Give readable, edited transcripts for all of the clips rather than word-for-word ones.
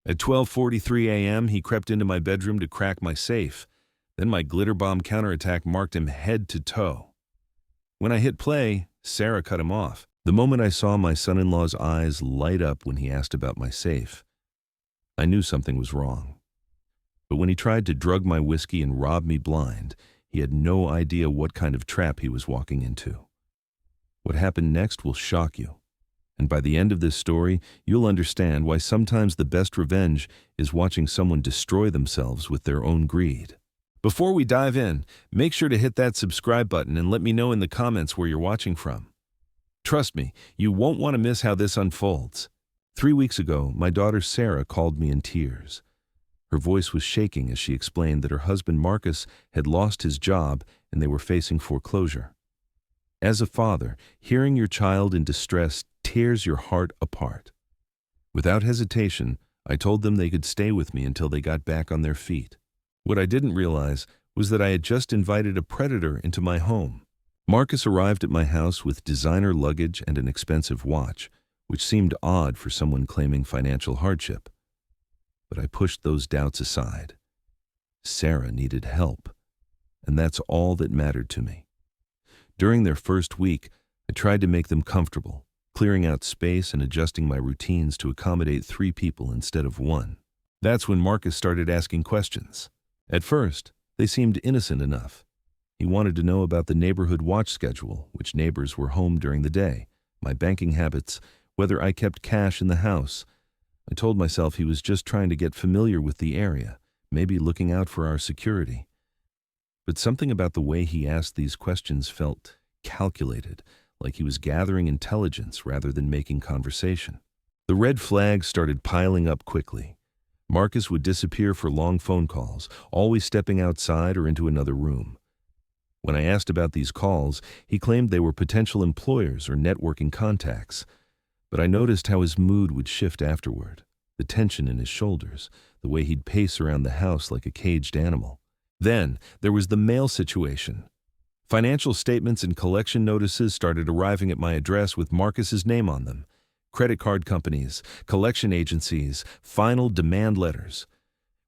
At 12:43 a.m., he crept into my bedroom to crack my safe. Then my glitter bomb counterattack marked him head to toe. When I hit play, Sarah cut him off. The moment I saw my son-in-law's eyes light up when he asked about my safe, I knew something was wrong. But when he tried to drug my whiskey and rob me blind, he had no idea what kind of trap he was walking into. What happened next will shock you. And by the end of this story, you'll understand why sometimes the best revenge is watching someone destroy themselves with their own greed. Before we dive in, make sure to hit that subscribe button and let me know in the comments where you're watching from. Trust me, you won't want to miss how this unfolds. 3 weeks ago, my daughter Sarah called me in tears. Her voice was shaking as she explained that her husband Marcus had lost his job and they were facing foreclosure. As a father, hearing your child in distress tears your heart apart. Without hesitation, I told them they could stay with me until they got back on their feet. What I didn't realize was that I had just invited a predator into my home. Marcus arrived at my house with designer luggage and an expensive watch, which seemed odd for someone claiming financial hardship. But I pushed those doubts aside. Sarah needed help, and that's all that mattered to me. During their first week, I tried to make them comfortable, clearing out space and adjusting my routines to accommodate 3 people instead of 1. That's when Marcus started asking questions. At first, they seemed innocent enough. He wanted to know about the neighborhood watch schedule, which neighbors were home during the day, my banking habits, whether I kept cash in the house. I told myself he was just trying to get familiar with the area, maybe looking out for our security. But something about the way he asked these questions felt calculated, like he was gathering intelligence rather than making conversation. The red flags started piling up quickly. Marcus would disappear for long phone calls, always stepping outside or into another room. When I asked about these calls, he claimed they were potential employers or networking contacts. But I noticed how his mood would shift afterward, the tension in his shoulders, the way he'd pace around the house like a caged animal. Then, there was the mail situation. Financial statements and collection notices started arriving at my address with Marcus's name on them. Credit card companies, collection agencies, final demand letters.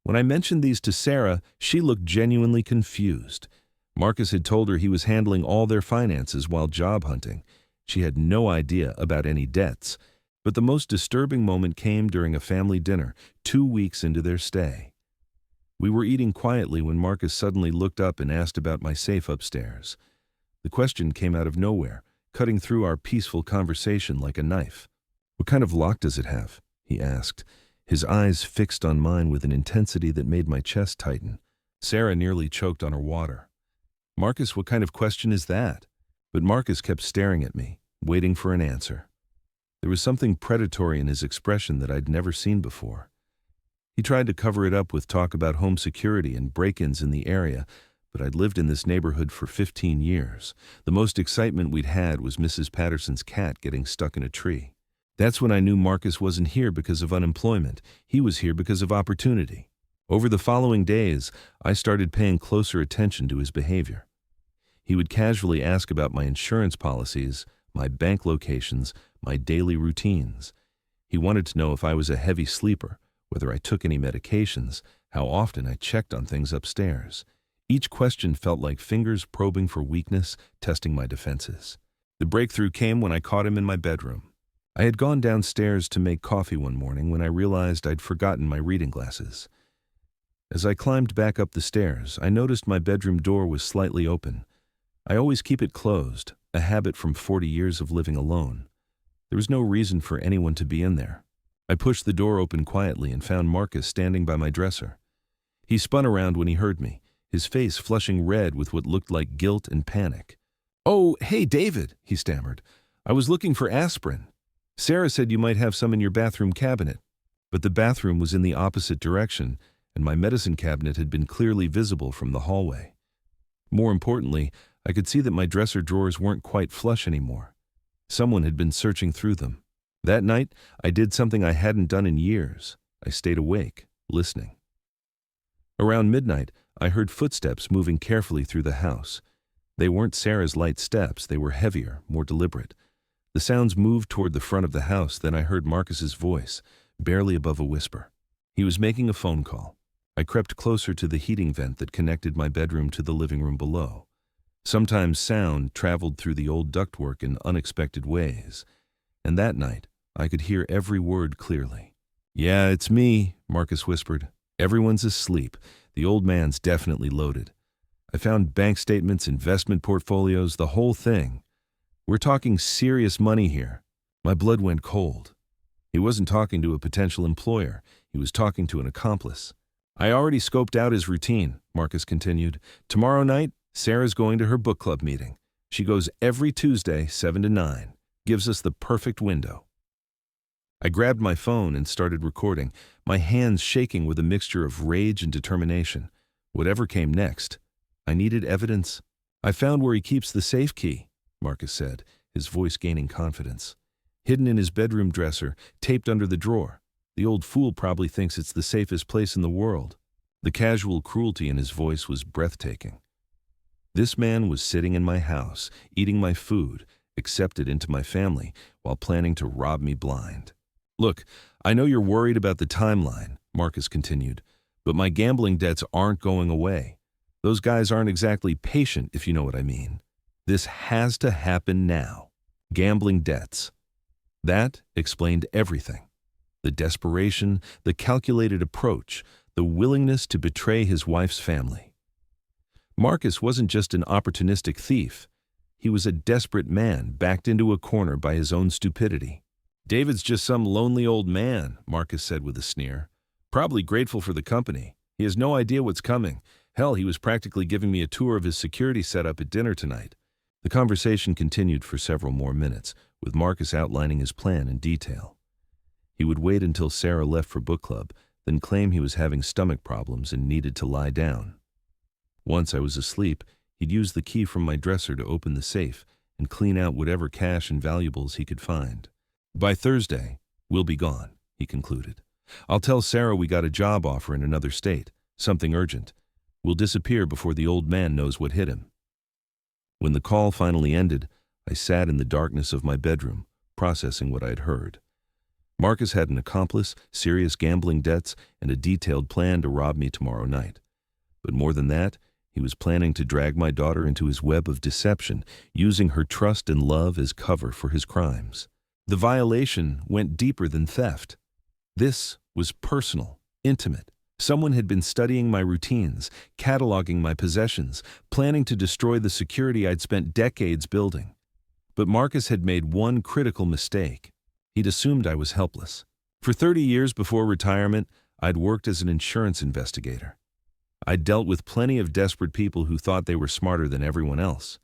When I mentioned these to Sarah, she looked genuinely confused. Marcus had told her he was handling all their finances while job hunting. She had no idea about any debts. But the most disturbing moment came during a family dinner, 2 weeks into their stay. We were eating quietly when Marcus suddenly looked up and asked about my safe upstairs. The question came out of nowhere, cutting through our peaceful conversation like a knife. "What kind of lock does it have?" he asked, his eyes fixed on mine with an intensity that made my chest tighten. Sarah nearly choked on her water. "Marcus, what kind of question is that?" But Marcus kept staring at me, waiting for an answer. There was something predatory in his expression that I'd never seen before. He tried to cover it up with talk about home security and break-ins in the area, but I'd lived in this neighborhood for 15 years. The most excitement we'd had was Mrs. Patterson's cat getting stuck in a tree. That's when I knew Marcus wasn't here because of unemployment. He was here because of opportunity. Over the following days, I started paying closer attention to his behavior. He would casually ask about my insurance policies, my bank locations, my daily routines. He wanted to know if I was a heavy sleeper, whether I took any medications, how often I checked on things upstairs. Each question felt like fingers probing for weakness, testing my defenses. The breakthrough came when I caught him in my bedroom. I had gone downstairs to make coffee one morning when I realized I'd forgotten my reading glasses. As I climbed back up the stairs, I noticed my bedroom door was slightly open. I always keep it closed, a habit from 40 years of living alone. There was no reason for anyone to be in there. I pushed the door open quietly and found Marcus standing by my dresser. He spun around when he heard me, his face flushing red with what looked like guilt and panic. "Oh, hey, David," he stammered. "I was looking for aspirin. Sarah said you might have some in your bathroom cabinet." But the bathroom was in the opposite direction, and my medicine cabinet had been clearly visible from the hallway. More importantly, I could see that my dresser drawers weren't quite flush anymore. Someone had been searching through them. That night, I did something I hadn't done in years. I stayed awake, listening. Around midnight, I heard footsteps moving carefully through the house. They weren't Sarah's light steps, they were heavier, more deliberate. The sounds moved toward the front of the house, then I heard Marcus's voice, barely above a whisper. He was making a phone call. I crept closer to the heating vent that connected my bedroom to the living room below. Sometimes sound traveled through the old ductwork in unexpected ways, and that night I could hear every word clearly. "Yeah, it's me," Marcus whispered. "Everyone's asleep. The old man's definitely loaded. I found bank statements, investment portfolios, the whole thing. We're talking serious money here." My blood went cold. He wasn't talking to a potential employer. He was talking to an accomplice. "I already scoped out his routine," Marcus continued. "Tomorrow night, Sarah's going to her book club meeting. She goes every Tuesday, 7 to 9. Gives us the perfect window." I grabbed my phone and started recording, my hands shaking with a mixture of rage and determination. Whatever came next, I needed evidence. "I found where he keeps the safe key," Marcus said, his voice gaining confidence. "Hidden in his bedroom dresser, taped under the drawer. The old fool probably thinks it's the safest place in the world." The casual cruelty in his voice was breathtaking. This man was sitting in my house, eating my food, accepted into my family, while planning to rob me blind. "Look, I know you're worried about the timeline," Marcus continued, "but my gambling debts aren't going away. Those guys aren't exactly patient, if you know what I mean. This has to happen now. Gambling debts." That explained everything. The desperation, the calculated approach, the willingness to betray his wife's family. Marcus wasn't just an opportunistic thief. He was a desperate man backed into a corner by his own stupidity. "David's just some lonely old man," Marcus said with a sneer. "Probably grateful for the company. He has no idea what's coming. Hell, he was practically giving me a tour of his security setup at dinner tonight." The conversation continued for several more minutes, with Marcus outlining his plan in detail. He would wait until Sarah left for book club, then claim he was having stomach problems and needed to lie down. Once I was asleep, he'd use the key from my dresser to open the safe and clean out whatever cash and valuables he could find. "By Thursday, we'll be gone," he concluded. "I'll tell Sarah we got a job offer in another state, something urgent. We'll disappear before the old man knows what hit him." When the call finally ended, I sat in the darkness of my bedroom, processing what I'd heard. Marcus had an accomplice, serious gambling debts, and a detailed plan to rob me tomorrow night. But more than that, he was planning to drag my daughter into his web of deception, using her trust and love as cover for his crimes. The violation went deeper than theft. This was personal, intimate. Someone had been studying my routines, cataloging my possessions, planning to destroy the security I'd spent decades building. But Marcus had made one critical mistake. He'd assumed I was helpless. For 30 years before retirement, I'd worked as an insurance investigator. I'd dealt with plenty of desperate people who thought they were smarter than everyone else.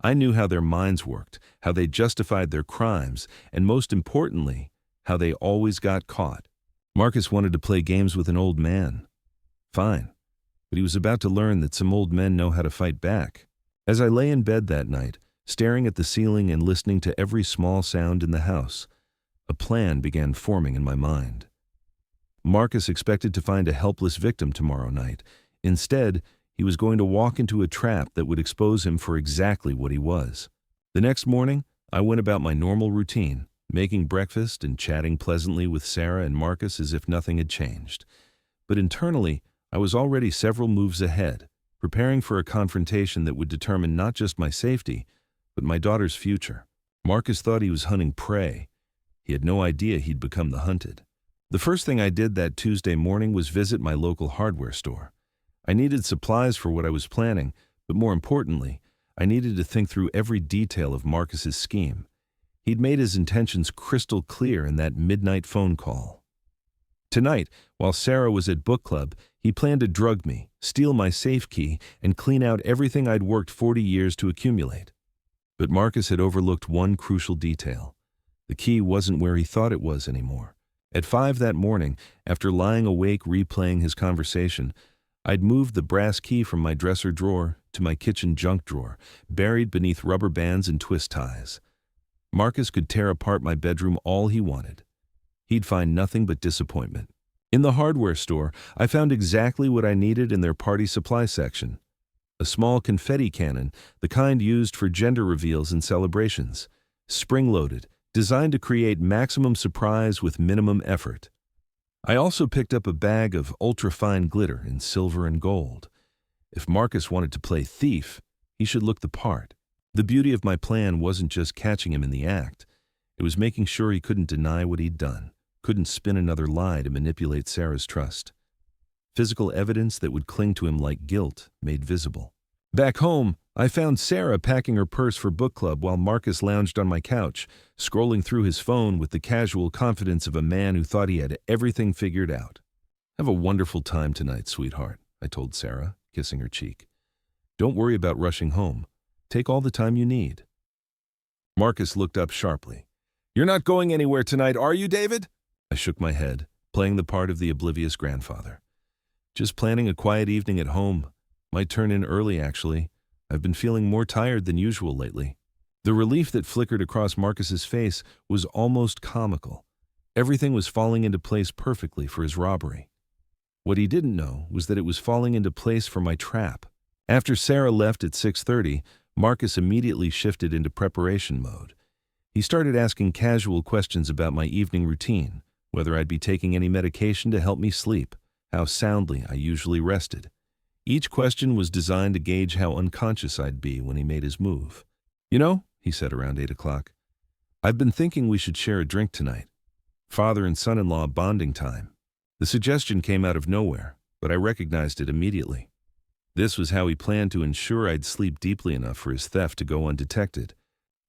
I knew how their minds worked, how they justified their crimes, and most importantly, how they always got caught. Marcus wanted to play games with an old man. Fine, but he was about to learn that some old men know how to fight back. As I lay in bed that night, staring at the ceiling and listening to every small sound in the house, a plan began forming in my mind. Marcus expected to find a helpless victim tomorrow night. Instead, he was going to walk into a trap that would expose him for exactly what he was. The next morning, I went about my normal routine, making breakfast and chatting pleasantly with Sarah and Marcus as if nothing had changed. But internally, I was already several moves ahead, preparing for a confrontation that would determine not just my safety, but my daughter's future. Marcus thought he was hunting prey. He had no idea he'd become the hunted. The first thing I did that Tuesday morning was visit my local hardware store. I needed supplies for what I was planning, but more importantly, I needed to think through every detail of Marcus's scheme. He'd made his intentions crystal clear in that midnight phone call. Tonight, while Sarah was at book club, he planned to drug me, steal my safe key, and clean out everything I'd worked 40 years to accumulate. But Marcus had overlooked one crucial detail. The key wasn't where he thought it was anymore. At 5 that morning, after lying awake replaying his conversation, I'd moved the brass key from my dresser drawer to my kitchen junk drawer, buried beneath rubber bands and twist ties. Marcus could tear apart my bedroom all he wanted. He'd find nothing but disappointment. In the hardware store, I found exactly what I needed in their party supply section. A small confetti cannon, the kind used for gender reveals and celebrations. Spring-loaded, designed to create maximum surprise with minimum effort. I also picked up a bag of ultra-fine glitter in silver and gold. If Marcus wanted to play thief, he should look the part. The beauty of my plan wasn't just catching him in the act. It was making sure he couldn't deny what he'd done, couldn't spin another lie to manipulate Sarah's trust. Physical evidence that would cling to him like guilt made visible. Back home, I found Sarah packing her purse for book club while Marcus lounged on my couch, scrolling through his phone with the casual confidence of a man who thought he had everything figured out. "Have a wonderful time tonight, sweetheart," I told Sarah, kissing her cheek. "Don't worry about rushing home. Take all the time you need." Marcus looked up sharply. "You're not going anywhere tonight, are you, David?" I shook my head, playing the part of the oblivious grandfather. "Just planning a quiet evening at home. Might turn in early, actually. I've been feeling more tired than usual lately." The relief that flickered across Marcus's face was almost comical. Everything was falling into place perfectly for his robbery. What he didn't know was that it was falling into place for my trap. After Sarah left at 6:30, Marcus immediately shifted into preparation mode. He started asking casual questions about my evening routine, whether I'd be taking any medication to help me sleep, how soundly I usually rested. Each question was designed to gauge how unconscious I'd be when he made his move. "You know," he said around 8 o'clock, "I've been thinking we should share a drink tonight. Father and son-in-law bonding time." The suggestion came out of nowhere, but I recognized it immediately. This was how he planned to ensure I'd sleep deeply enough for his theft to go undetected.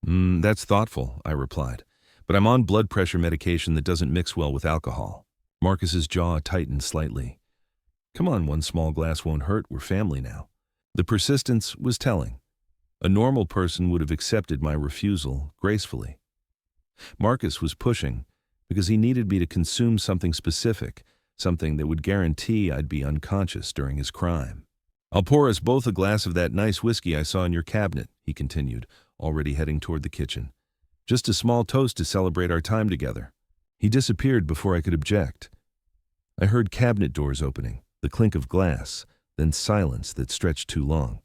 That's thoughtful," I replied, "but I'm on blood pressure medication that doesn't mix well with alcohol." Marcus's jaw tightened slightly. "Come on, one small glass won't hurt, we're family now." The persistence was telling. A normal person would have accepted my refusal gracefully. Marcus was pushing because he needed me to consume something specific, something that would guarantee I'd be unconscious during his crime. "I'll pour us both a glass of that nice whiskey I saw in your cabinet," he continued, already heading toward the kitchen. "Just a small toast to celebrate our time together." He disappeared before I could object. I heard cabinet doors opening, the clink of glass, then silence that stretched too long.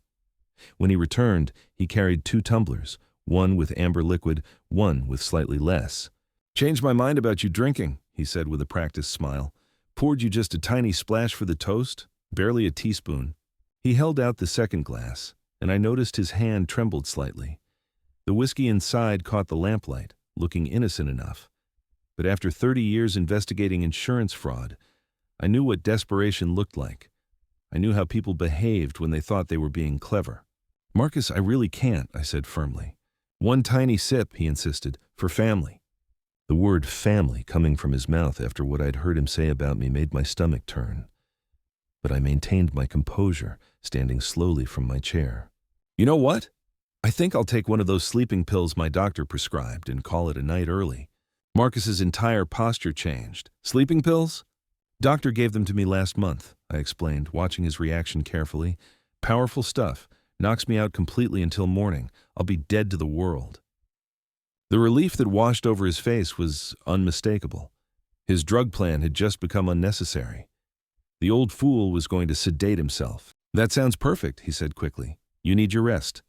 When he returned, he carried 2 tumblers, one with amber liquid, one with slightly less. "Changed my mind about you drinking," he said with a practiced smile. "Poured you just a tiny splash for the toast, barely a teaspoon." He held out the second glass, and I noticed his hand trembled slightly. The whiskey inside caught the lamplight, looking innocent enough. But after 30 years investigating insurance fraud, I knew what desperation looked like. I knew how people behaved when they thought they were being clever. "Marcus, I really can't," I said firmly. "One tiny sip," he insisted, "for family." The word family coming from his mouth after what I'd heard him say about me made my stomach turn. But I maintained my composure, standing slowly from my chair. "You know what? I think I'll take one of those sleeping pills my doctor prescribed and call it a night early." Marcus's entire posture changed. "Sleeping pills?" "Doctor gave them to me last month," I explained, watching his reaction carefully. "Powerful stuff. Knocks me out completely until morning. I'll be dead to the world." The relief that washed over his face was unmistakable. His drug plan had just become unnecessary. The old fool was going to sedate himself. "That sounds perfect," he said quickly. "You need your rest."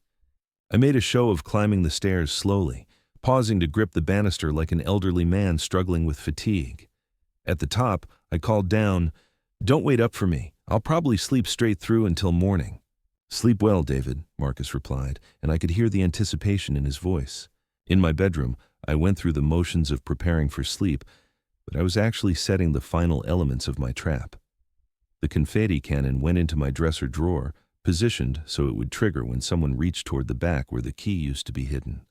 I made a show of climbing the stairs slowly, pausing to grip the banister like an elderly man struggling with fatigue. At the top, I called down, "Don't wait up for me. I'll probably sleep straight through until morning." "Sleep well, David," Marcus replied, and I could hear the anticipation in his voice. In my bedroom, I went through the motions of preparing for sleep, but I was actually setting the final elements of my trap. The confetti cannon went into my dresser drawer, positioned so it would trigger when someone reached toward the back where the key used to be hidden.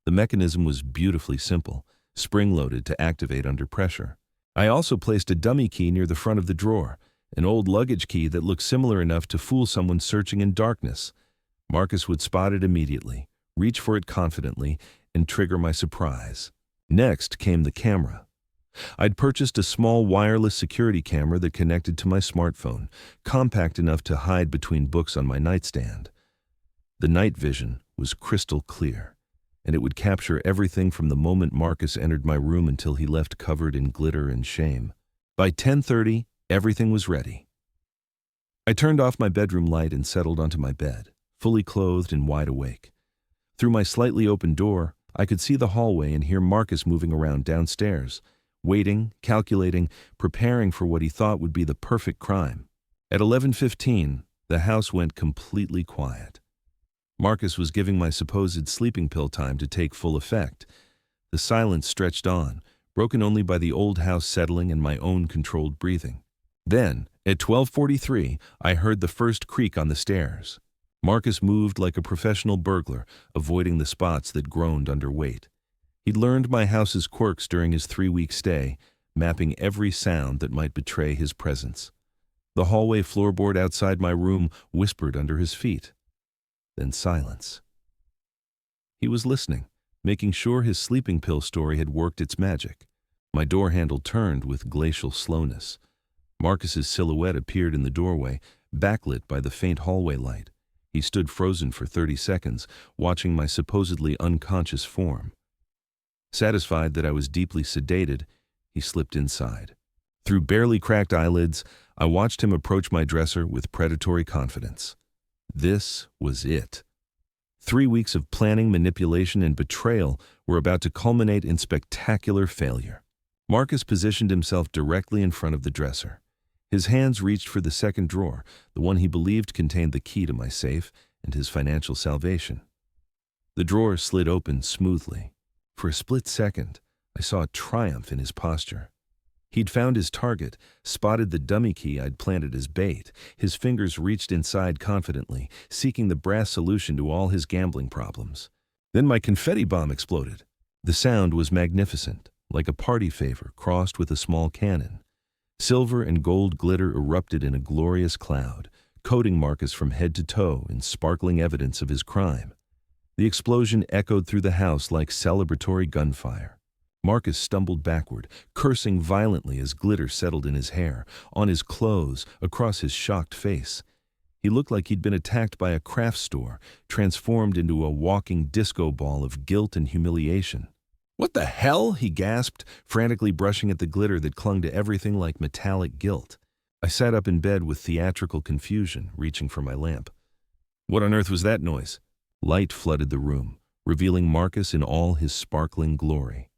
The mechanism was beautifully simple, spring-loaded to activate under pressure. I also placed a dummy key near the front of the drawer, an old luggage key that looked similar enough to fool someone searching in darkness. Marcus would spot it immediately, reach for it confidently, and trigger my surprise. Next came the camera. I'd purchased a small wireless security camera that connected to my smartphone, compact enough to hide between books on my nightstand. The night vision was crystal clear, and it would capture everything from the moment Marcus entered my room until he left covered in glitter and shame. By 10:30, everything was ready. I turned off my bedroom light and settled onto my bed, fully clothed and wide awake. Through my slightly open door, I could see the hallway and hear Marcus moving around downstairs, waiting, calculating, preparing for what he thought would be the perfect crime. At 11:15, the house went completely quiet. Marcus was giving my supposed sleeping pill time to take full effect. The silence stretched on, broken only by the old house settling and my own controlled breathing. Then, at 12:43, I heard the first creak on the stairs. Marcus moved like a professional burglar, avoiding the spots that groaned under weight. He'd learned my house's quirks during his 3-week stay, mapping every sound that might betray his presence. The hallway floorboard outside my room whispered under his feet. Then silence. He was listening, making sure his sleeping pill story had worked its magic. My door handle turned with glacial slowness. Marcus's silhouette appeared in the doorway, backlit by the faint hallway light. He stood frozen for 30 seconds, watching my supposedly unconscious form. Satisfied that I was deeply sedated, he slipped inside. Through barely cracked eyelids, I watched him approach my dresser with predatory confidence. This was it. 3 weeks of planning, manipulation, and betrayal were about to culminate in spectacular failure. Marcus positioned himself directly in front of the dresser. His hands reached for the second drawer, the one he believed contained the key to my safe and his financial salvation. The drawer slid open smoothly. For a split second, I saw triumph in his posture. He'd found his target, spotted the dummy key I'd planted as bait. His fingers reached inside confidently, seeking the brass solution to all his gambling problems. Then my confetti bomb exploded. The sound was magnificent, like a party favor crossed with a small cannon. Silver and gold glitter erupted in a glorious cloud, coating Marcus from head to toe in sparkling evidence of his crime. The explosion echoed through the house like celebratory gunfire. Marcus stumbled backward, cursing violently as glitter settled in his hair, on his clothes, across his shocked face. He looked like he'd been attacked by a craft store, transformed into a walking disco ball of guilt and humiliation. "What the hell?" he gasped, frantically brushing at the glitter that clung to everything like metallic guilt. I sat up in bed with theatrical confusion, reaching for my lamp. What on earth was that noise? Light flooded the room, revealing Marcus in all his sparkling glory.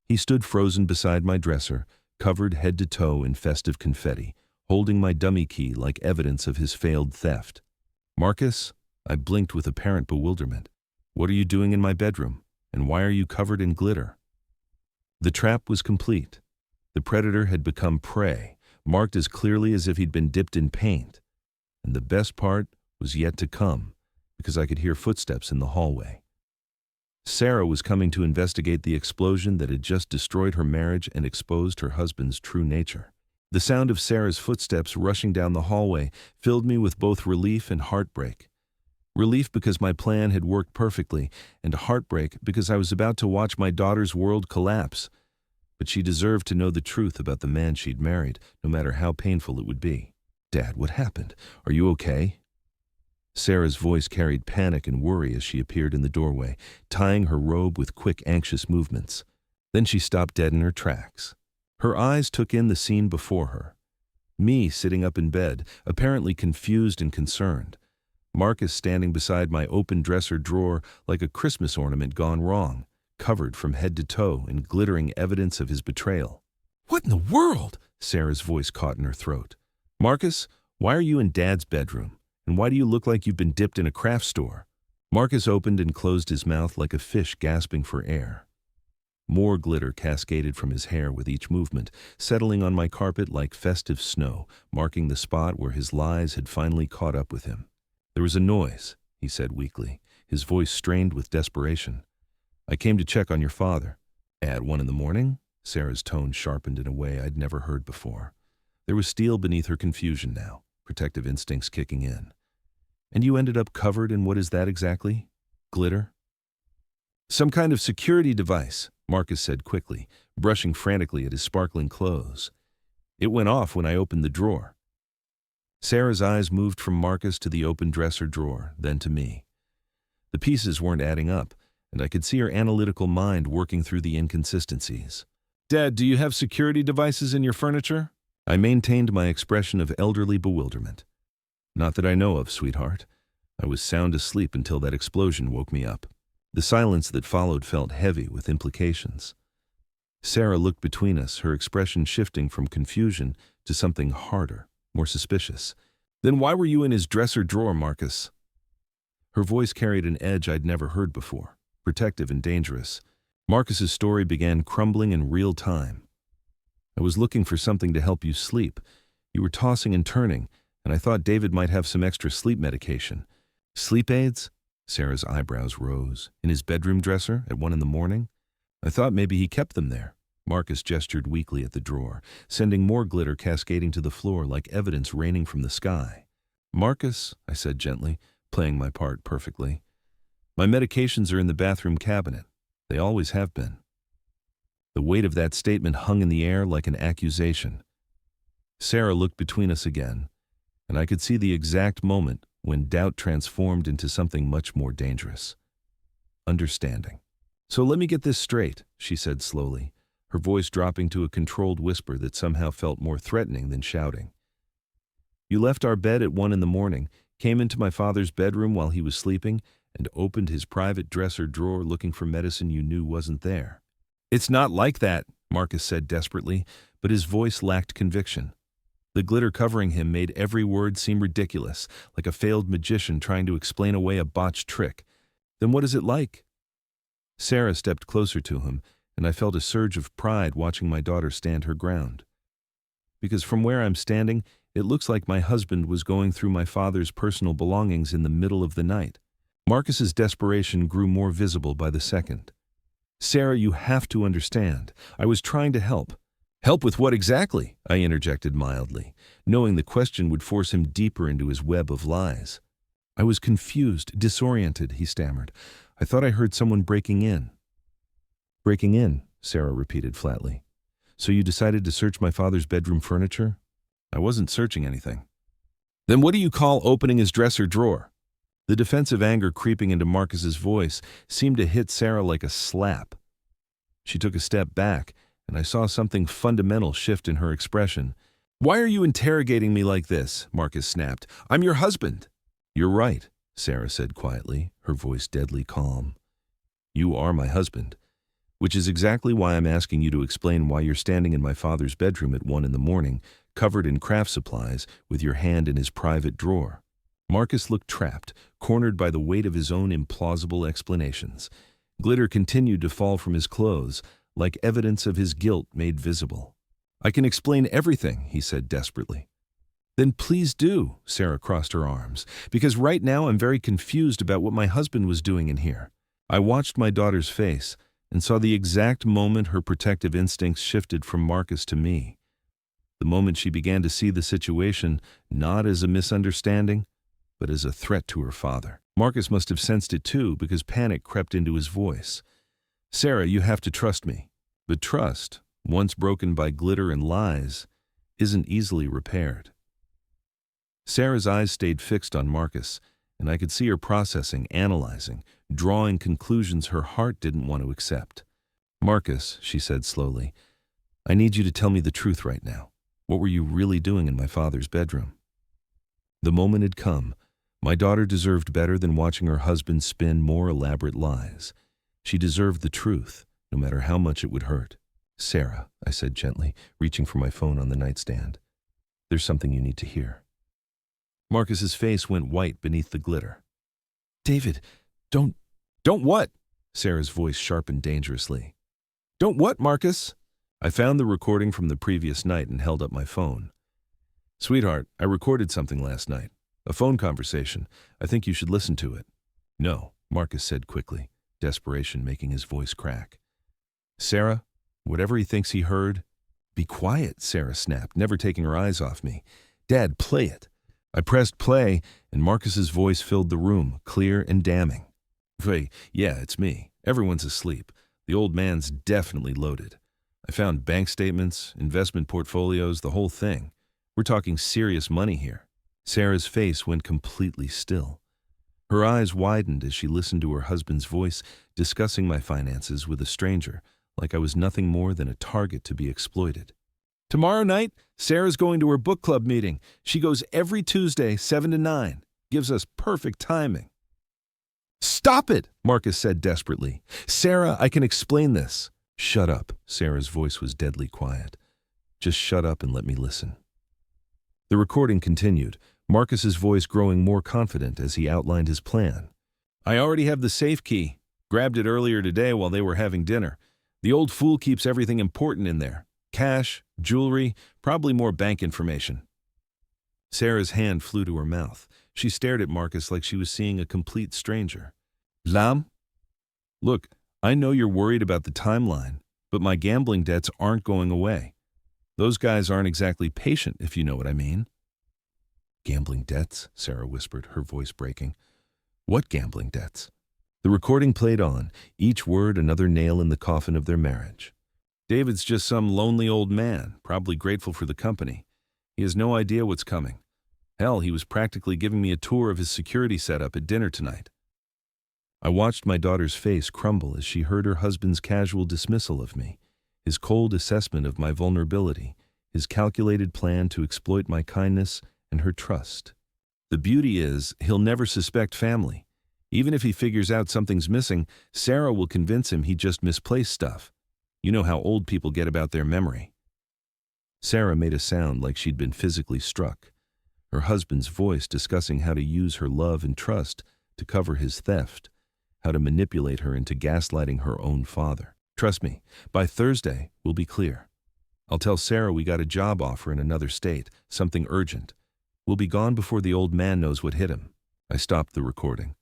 He stood frozen beside my dresser, covered head to toe in festive confetti, holding my dummy key like evidence of his failed theft. "Marcus?" I blinked with apparent bewilderment. "What are you doing in my bedroom? And why are you covered in glitter?" The trap was complete. The predator had become prey, marked as clearly as if he'd been dipped in paint. And the best part was yet to come, because I could hear footsteps in the hallway. Sarah was coming to investigate the explosion that had just destroyed her marriage and exposed her husband's true nature. The sound of Sarah's footsteps rushing down the hallway filled me with both relief and heartbreak. Relief because my plan had worked perfectly, and heartbreak because I was about to watch my daughter's world collapse. But she deserved to know the truth about the man she'd married, no matter how painful it would be. "Dad, what happened? Are you okay?" Sarah's voice carried panic and worry as she appeared in the doorway, tying her robe with quick, anxious movements. Then she stopped dead in her tracks. Her eyes took in the scene before her. Me sitting up in bed, apparently confused and concerned. Marcus standing beside my open dresser drawer like a Christmas ornament gone wrong, covered from head to toe in glittering evidence of his betrayal. "What in the world?" Sarah's voice caught in her throat. "Marcus, why are you in Dad's bedroom? And why do you look like you've been dipped in a craft store?" Marcus opened and closed his mouth like a fish gasping for air. More glitter cascaded from his hair with each movement, settling on my carpet like festive snow, marking the spot where his lies had finally caught up with him. "There was a noise," he said weakly, his voice strained with desperation. "I came to check on your father." "At 1 a.m? Sarah's tone sharpened in a way I'd never heard before. There was steel beneath her confusion now, protective instincts kicking in. "And you ended up covered in what is that exactly? Glitter?" "Some kind of security device," Marcus said quickly, brushing frantically at his sparkling clothes. "It went off when I opened the drawer." Sarah's eyes moved from Marcus to the open dresser drawer, then to me. The pieces weren't adding up, and I could see her analytical mind working through the inconsistencies. "Dad, do you have security devices in your furniture?" I maintained my expression of elderly bewilderment. "Not that I know of, sweetheart. I was sound asleep until that explosion woke me up." The silence that followed felt heavy with implications. Sarah looked between us, her expression shifting from confusion to something harder, more suspicious. Then why were you in his dresser drawer, Marcus? Her voice carried an edge I'd never heard before, protective and dangerous. Marcus's story began crumbling in real time. I was looking for something to help you sleep. You were tossing and turning, and I thought David might have some extra sleep medication. Sleep aids? Sarah's eyebrows rose. In his bedroom dresser at 1 a.m? I thought maybe he kept them there. Marcus gestured weakly at the drawer, sending more glitter cascading to the floor like evidence raining from the sky. Marcus, I said gently, playing my part perfectly. My medications are in the bathroom cabinet. They always have been. The weight of that statement hung in the air like an accusation. Sarah looked between us again, and I could see the exact moment when doubt transformed into something much more dangerous. Understanding. So let me get this straight, she said slowly, her voice dropping to a controlled whisper that somehow felt more threatening than shouting. You left our bed at 1 a.m, came into my father's bedroom while he was sleeping, and opened his private dresser drawer looking for medicine you knew wasn't there. It's not like that, Marcus said desperately, but his voice lacked conviction. The glitter covering him made every word seem ridiculous, like a failed magician trying to explain away a botched trick. Then what is it like? Sarah stepped closer to him, and I felt a surge of pride watching my daughter stand her ground. Because from where I'm standing, it looks like my husband was going through my father's personal belongings in the middle of the night. Marcus's desperation grew more visible by the second. Sarah, you have to understand. I was trying to help. Help with what exactly? I interjected mildly, knowing the question would force him deeper into his web of lies. I was confused, disoriented, he stammered. I thought I heard someone breaking in. Breaking in, Sarah repeated flatly. So you decided to search my father's bedroom furniture? I wasn't searching anything. Then what do you call opening his dresser drawer? The defensive anger creeping into Marcus's voice seemed to hit Sarah like a slap. She took a step back, and I saw something fundamental shift in her expression. Why are you interrogating me like this? Marcus snapped. I'm your husband. You're right, Sarah said quietly, her voice deadly calm. You are my husband, which is exactly why I'm asking you to explain why you're standing in my father's bedroom at 1 a.m, covered in craft supplies, with your hand in his private drawer. Marcus looked trapped, cornered by the weight of his own implausible explanations. Glitter continued to fall from his clothes, like evidence of his guilt made visible. I can explain everything, he said desperately. Then please do, Sarah crossed her arms, because right now I'm very confused about what my husband was doing in here. I watched my daughter's face and saw the exact moment her protective instincts shifted from Marcus to me. The moment she began to see the situation not as a misunderstanding, but as a threat to her father. Marcus must have sensed it too, because panic crept into his voice. Sarah, you have to trust me. But trust, once broken by glitter and lies, isn't easily repaired. Sarah's eyes stayed fixed on Marcus, and I could see her processing, analyzing, drawing conclusions her heart didn't want to accept. Marcus, she said slowly, I need you to tell me the truth right now. What were you really doing in my father's bedroom? The moment had come. My daughter deserved better than watching her husband spin more elaborate lies. She deserved the truth, no matter how much it would hurt. Sarah, I said gently, reaching for my phone on the nightstand. There's something you need to hear. Marcus's face went white beneath the glitter. David, don't what? Sarah's voice sharpened dangerously. Don't what, Marcus? I found the recording from the previous night and held up my phone. Sweetheart, I recorded something last night. A phone conversation. I think you should listen to it. No, Marcus said quickly, desperation making his voice crack. Sarah, whatever he thinks he heard. Be quiet, Sarah snapped, never taking her eyes off me. Dad, play it. I pressed play, and Marcus's voice filled the room, clear and damning. Hey, yeah, it's me. Everyone's asleep. The old man's definitely loaded. I found bank statements, investment portfolios, the whole thing. We're talking serious money here. Sarah's face went completely still. Her eyes widened as she listened to her husband's voice discussing my finances with a stranger, like I was nothing more than a target to be exploited. Tomorrow night, Sarah's going to her book club meeting. She goes every Tuesday, 7 to 9. Gives us perfect timing. Stop it, Marcus said desperately. Sarah, I can explain this. Shut up. Sarah's voice was deadly quiet. Just shut up and let me listen. The recording continued, Marcus's voice growing more confident as he outlined his plan. I already have the safe key. Grabbed it earlier today while they were having dinner. The old fool keeps everything important in there. Cash, jewelry, probably more bank information. Sarah's hand flew to her mouth. She stared at Marcus like she was seeing a complete stranger. Lam? Look, I know you're worried about the timeline, but my gambling debts aren't going away. Those guys aren't exactly patient, if you know what I mean. Gambling debts? Sarah whispered, her voice breaking. What gambling debts? The recording played on, each word another nail in the coffin of their marriage. David's just some lonely old man, probably grateful for the company. He has no idea what's coming. Hell, he was practically giving me a tour of his security setup at dinner tonight. I watched my daughter's face crumble as she heard her husband's casual dismissal of me, his cold assessment of my vulnerability, his calculated plan to exploit my kindness and her trust. The beauty is, he'll never suspect family. Even if he figures out something's missing, Sarah will convince him he just misplaced stuff. You know how old people get about their memory. Sarah made a sound like she'd been physically struck, her husband's voice discussing how to use her love and trust to cover his theft, how to manipulate her into gaslighting her own father. Trust me, by Thursday, we'll be clear. I'll tell Sarah we got a job offer in another state, something urgent. We'll be gone before the old man knows what hit him. I stopped the recording.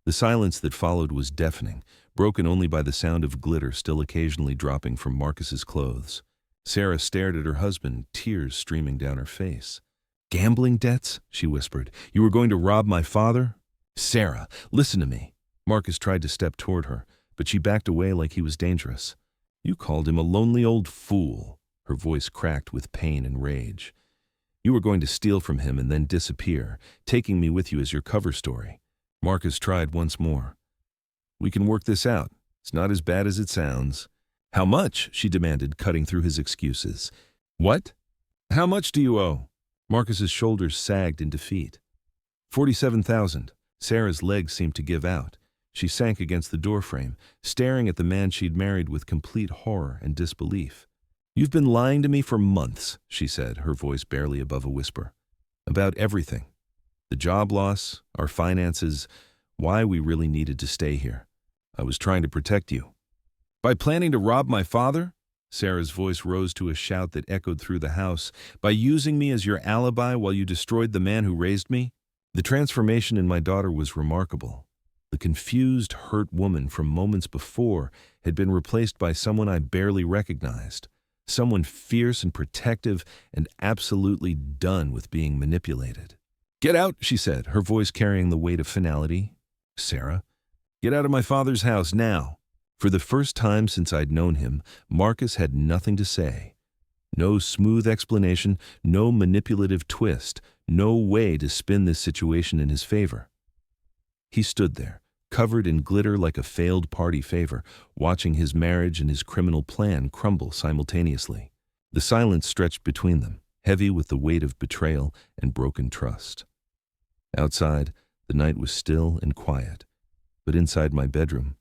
The silence that followed was deafening, broken only by the sound of glitter still occasionally dropping from Marcus's clothes. Sarah stared at her husband, tears streaming down her face. Gambling debts? She whispered. You were going to rob my father? Sarah, listen to me. Marcus tried to step toward her, but she backed away like he was dangerous. You called him a lonely old fool. Her voice cracked with pain and rage. You were going to steal from him and then disappear, taking me with you as your cover story. Marcus tried once more. We can work this out. It's not as bad as it sounds. How much? She demanded, cutting through his excuses. What? How much do you owe? Marcus's shoulders sagged in defeat. 47,000. Sarah's legs seemed to give out. She sank against the doorframe, staring at the man she'd married with complete horror and disbelief. You've been lying to me for months, she said, her voice barely above a whisper. About everything. The job loss, our finances, why we really needed to stay here. I was trying to protect you. By planning to rob my father? Sarah's voice rose to a shout that echoed through the house. By using me as your alibi while you destroyed the man who raised me? The transformation in my daughter was remarkable. The confused, hurt woman from moments before had been replaced by someone I barely recognized. Someone fierce and protective and absolutely done with being manipulated. Get out, she said, her voice carrying the weight of finality. Sarah, get out of my father's house now. For the first time since I'd known him, Marcus had nothing to say. No smooth explanation, no manipulative twist, no way to spin this situation in his favor. He stood there, covered in glitter like a failed party favor, watching his marriage and his criminal plan crumble simultaneously. The silence stretched between them, heavy with the weight of betrayal and broken trust. Outside, the night was still and quiet, but inside my bedroom,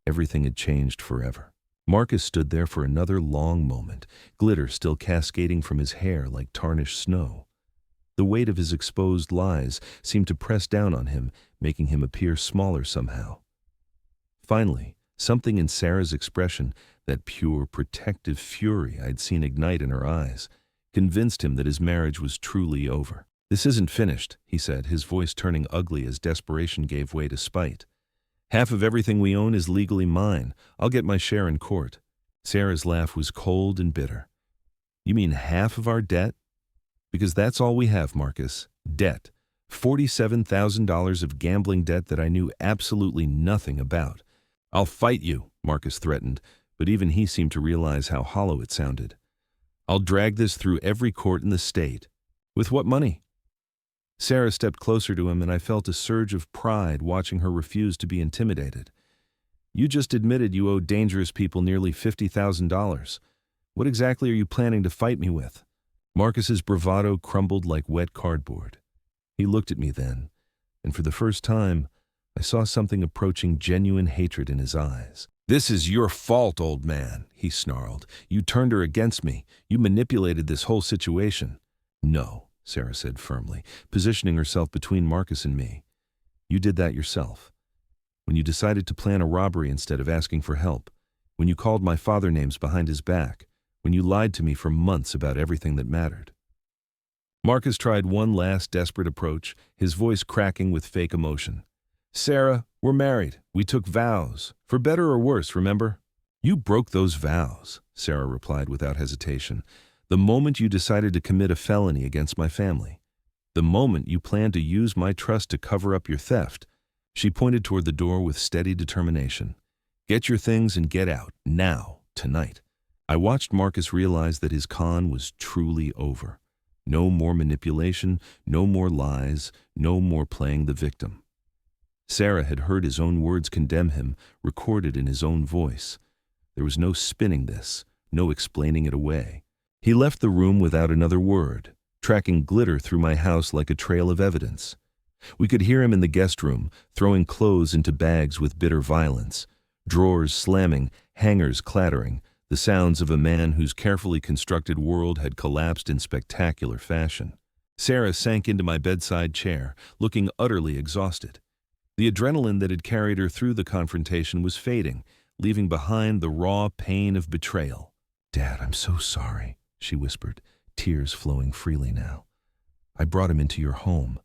everything had changed forever. Marcus stood there for another long moment, glitter still cascading from his hair like tarnished snow. The weight of his exposed lies seemed to press down on him, making him appear smaller somehow. Finally, something in Sarah's expression, that pure, protective fury I'd seen ignite in her eyes, convinced him that his marriage was truly over. This isn't finished, he said, his voice turning ugly as desperation gave way to spite. Half of everything we own is legally mine. I'll get my share in court. Sarah's laugh was cold and bitter. You mean half of our debt? Because that's all we have, Marcus. Debt. $47,000 of gambling debt that I knew absolutely nothing about. I'll fight you, Marcus threatened, but even he seemed to realize how hollow it sounded. I'll drag this through every court in the state. With what money? Sarah stepped closer to him, and I felt a surge of pride watching her refuse to be intimidated. You just admitted you owe dangerous people nearly $50,000. What exactly are you planning to fight me with? Marcus's bravado crumbled like wet cardboard. He looked at me then, and for the first time, I saw something approaching genuine hatred in his eyes. "This is your fault, old man," he snarled. "You turned her against me. You manipulated this whole situation." "No," Sarah said firmly, positioning herself between Marcus and me. "You did that yourself. When you decided to plan a robbery instead of asking for help, when you called my father names behind his back, when you lied to me for months about everything that mattered." Marcus tried one last desperate approach, his voice cracking with fake emotion. "Sarah, we're married. We took vows. For better or worse, remember?" "You broke those vows," Sarah replied without hesitation, "the moment you decided to commit a felony against my family. The moment you planned to use my trust to cover up your theft." She pointed toward the door with steady determination. "Get your things and get out, now, tonight." I watched Marcus realize that his con was truly over. No more manipulation, no more lies, no more playing the victim. Sarah had heard his own words condemn him, recorded in his own voice. There was no spinning this, no explaining it away. He left the room without another word, tracking glitter through my house like a trail of evidence. We could hear him in the guest room, throwing clothes into bags with bitter violence, drawers slamming, hangers clattering, the sounds of a man whose carefully constructed world had collapsed in spectacular fashion. Sarah sank into my bedside chair, looking utterly exhausted. The adrenaline that had carried her through the confrontation was fading, leaving behind the raw pain of betrayal. "Dad, I'm so sorry," she whispered, tears flowing freely now. "I brought him into your home.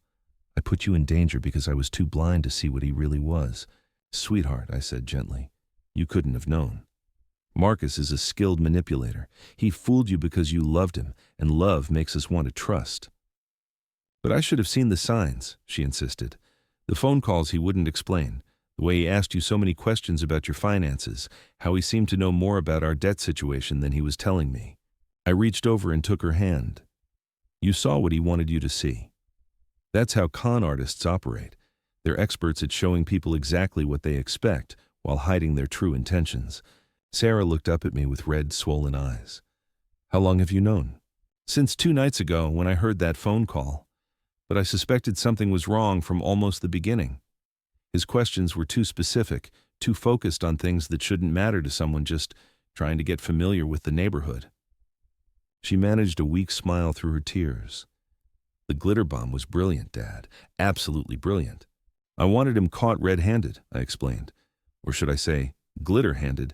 I put you in danger because I was too blind to see what he really was." "Sweetheart," I said gently, "you couldn't have known. Marcus is a skilled manipulator. He fooled you because you loved him, and love makes us want to trust." "But I should have seen the signs," she insisted. "The phone calls he wouldn't explain, the way he asked you so many questions about your finances, how he seemed to know more about our debt situation than he was telling me." I reached over and took her hand. "You saw what he wanted you to see. That's how con artists operate. They're experts at showing people exactly what they expect while hiding their true intentions." Sarah looked up at me with red, swollen eyes. "How long have you known?" "Since 2 nights ago when I heard that phone call. But I suspected something was wrong from almost the beginning. His questions were too specific, too focused on things that shouldn't matter to someone just trying to get familiar with the neighborhood." She managed a weak smile through her tears. "The glitter bomb was brilliant, Dad. Absolutely brilliant. I wanted him caught red-handed," I explained. "Or should I say, glitter-handed.